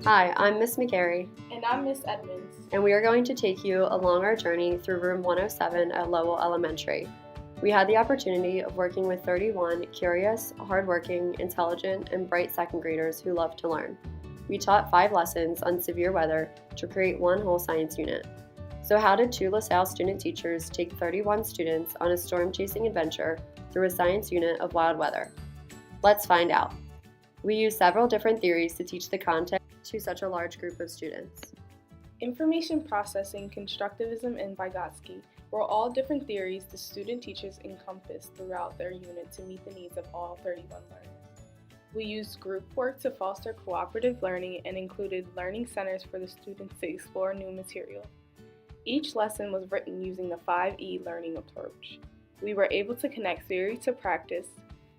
Hi, I'm Miss McGarry, And I'm Miss Edmonds. and we are going to take you along our journey through room 107 at Lowell Elementary. We had the opportunity of working with 31 curious, hardworking, intelligent, and bright second graders who love to learn. We taught 5 lessons on severe weather to create one whole science unit. So how did 2 LaSalle student teachers take 31 students on a storm-chasing adventure through a science unit of wild weather? Let's find out. We used several different theories to teach the content to such a large group of students. Information processing, constructivism, and Vygotsky were all different theories the student teachers encompassed throughout their unit to meet the needs of all 31 learners. We used group work to foster cooperative learning and included learning centers for the students to explore new material. Each lesson was written using the 5E learning approach. We were able to connect theory to practice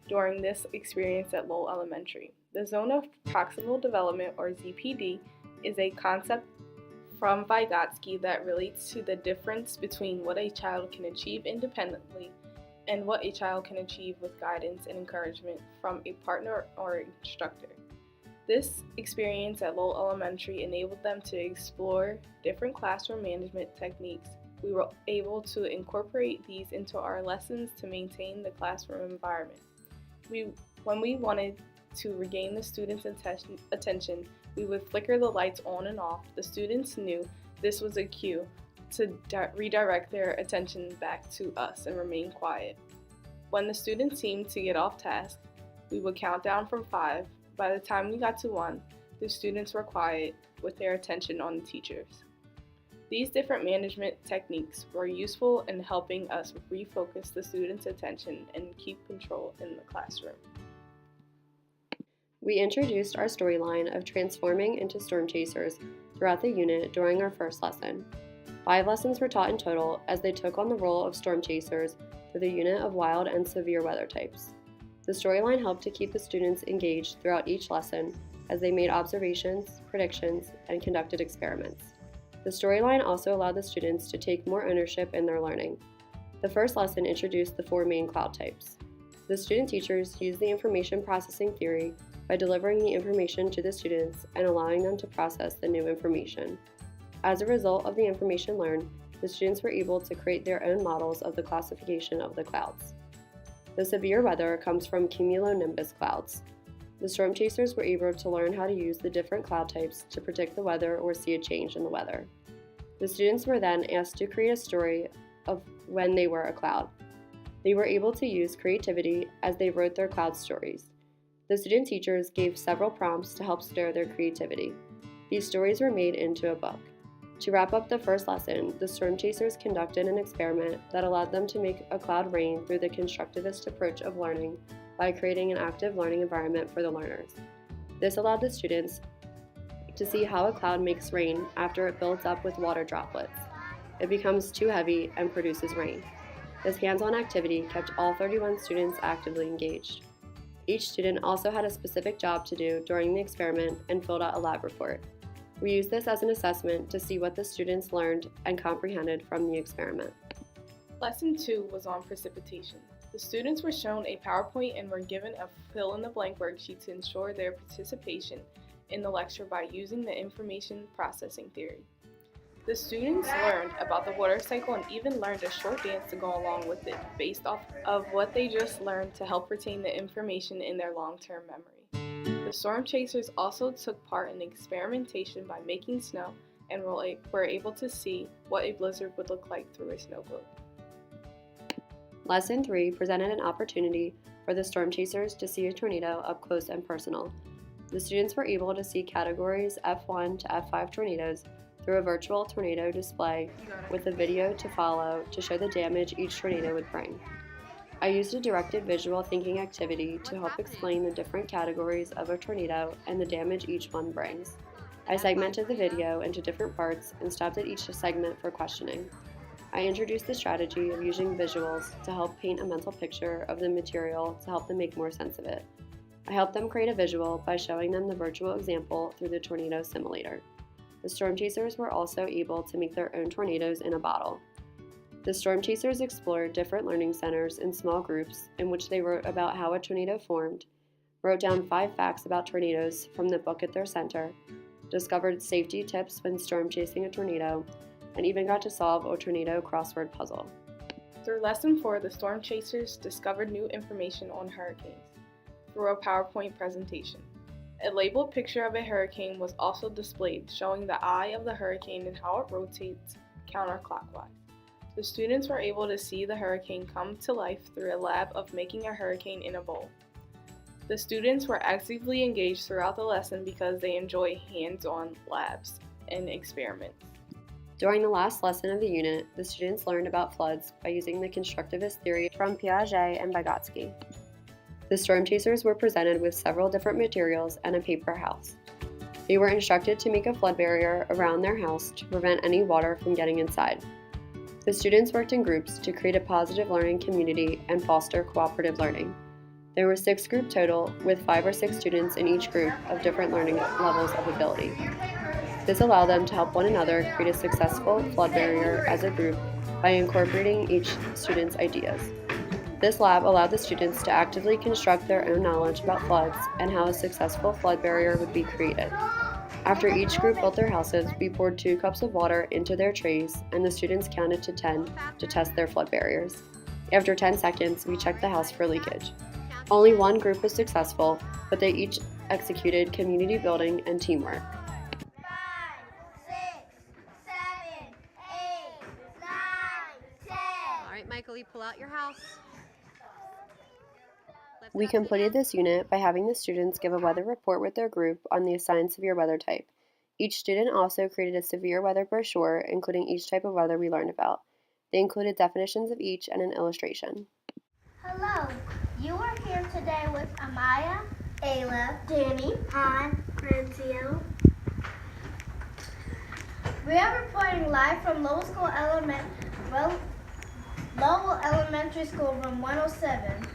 during this experience at Lowell Elementary. The Zone of Proximal Development, or ZPD, is a concept from Vygotsky that relates to the difference between what a child can achieve independently and what a child can achieve with guidance and encouragement from a partner or instructor. This experience at Lowell Elementary enabled them to explore different classroom management techniques. We were able to incorporate these into our lessons to maintain the classroom environment. When we wanted to regain the students' attention, we would flicker the lights on and off. The students knew this was a cue to redirect their attention back to us and remain quiet. When the students seemed to get off task, we would count down from 5. By the time we got to 1, the students were quiet with their attention on the teachers. These different management techniques were useful in helping us refocus the students' attention and keep control in the classroom. We introduced our storyline of transforming into storm chasers throughout the unit during our first lesson. 5 lessons were taught in total as they took on the role of storm chasers through the unit of wild and severe weather types. The storyline helped to keep the students engaged throughout each lesson as they made observations, predictions, and conducted experiments. The storyline also allowed the students to take more ownership in their learning. The first lesson introduced the 4 main cloud types. The student teachers used the information processing theory by delivering the information to the students and allowing them to process the new information. As a result of the information learned, the students were able to create their own models of the classification of the clouds. The severe weather comes from cumulonimbus clouds. The storm chasers were able to learn how to use the different cloud types to predict the weather or see a change in the weather. The students were then asked to create a story of when they were a cloud. They were able to use creativity as they wrote their cloud stories. The student teachers gave several prompts to help stir their creativity. These stories were made into a book. To wrap up the first lesson, the storm chasers conducted an experiment that allowed them to make a cloud rain through the constructivist approach of learning by creating an active learning environment for the learners. This allowed the students to see how a cloud makes rain after it builds up with water droplets. It becomes too heavy and produces rain. This hands-on activity kept all 31 students actively engaged. Each student also had a specific job to do during the experiment and filled out a lab report. We used this as an assessment to see what the students learned and comprehended from the experiment. Lesson 2 was on precipitation. The students were shown a PowerPoint and were given a fill-in-the-blank worksheet to ensure their participation in the lecture by using the information processing theory. The students learned about the water cycle and even learned a short dance to go along with it based off of what they just learned to help retain the information in their long-term memory. The storm chasers also took part in experimentation by making snow and were able to see what a blizzard would look like through a snow globe. Lesson 3 presented an opportunity for the storm chasers to see a tornado up close and personal. The students were able to see categories F1 to F5 tornadoes through a virtual tornado display with a video to follow to show the damage each tornado would bring. I used a directed visual thinking activity to help explain the different categories of a tornado and the damage each one brings. I segmented the video into different parts and stopped at each segment for questioning. I introduced the strategy of using visuals to help paint a mental picture of the material to help them make more sense of it. I helped them create a visual by showing them the virtual example through the tornado simulator. The storm chasers were also able to make their own tornadoes in a bottle. The storm chasers explored different learning centers in small groups in which they wrote about how a tornado formed, wrote down 5 facts about tornadoes from the book at their center, discovered safety tips when storm chasing a tornado, and even got to solve a tornado crossword puzzle. Through Lesson 4, the storm chasers discovered new information on hurricanes through a PowerPoint presentation. A labeled picture of a hurricane was also displayed, showing the eye of the hurricane and how it rotates counterclockwise. The students were able to see the hurricane come to life through a lab of making a hurricane in a bowl. The students were actively engaged throughout the lesson because they enjoy hands-on labs and experiments. During the last lesson of the unit, the students learned about floods by using the constructivist theory from Piaget and Vygotsky. The storm chasers were presented with several different materials and a paper house. They were instructed to make a flood barrier around their house to prevent any water from getting inside. The students worked in groups to create a positive learning community and foster cooperative learning. There were 6 groups total, with 5 or 6 students in each group of different learning levels of ability. This allowed them to help one another create a successful flood barrier as a group by incorporating each student's ideas. This lab allowed the students to actively construct their own knowledge about floods and how a successful flood barrier would be created. After each group built their houses, we poured 2 cups of water into their trays, and the students counted to 10 to test their flood barriers. After 10 seconds, we checked the house for leakage. Only one group was successful, but they each executed community building and teamwork. 5, 6, 7, 8, 9, 10. All right, Michael, you pull out your house. Lift We up the completed end. this unit by having the students give a weather report with their group on the assigned severe weather type. Each student also created a severe weather brochure, including each type of weather we learned about. They included definitions of each and an illustration. Hello, you are here today with Amaya, Ayla, Danny, Han, Rencio. We are reporting live from Lowell Elementary School, room 107.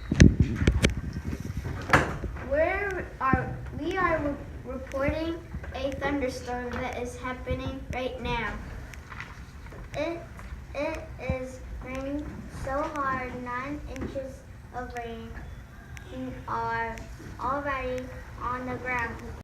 We are reporting a thunderstorm that is happening right now. It is raining so hard, 9 inches of rain are already on the ground.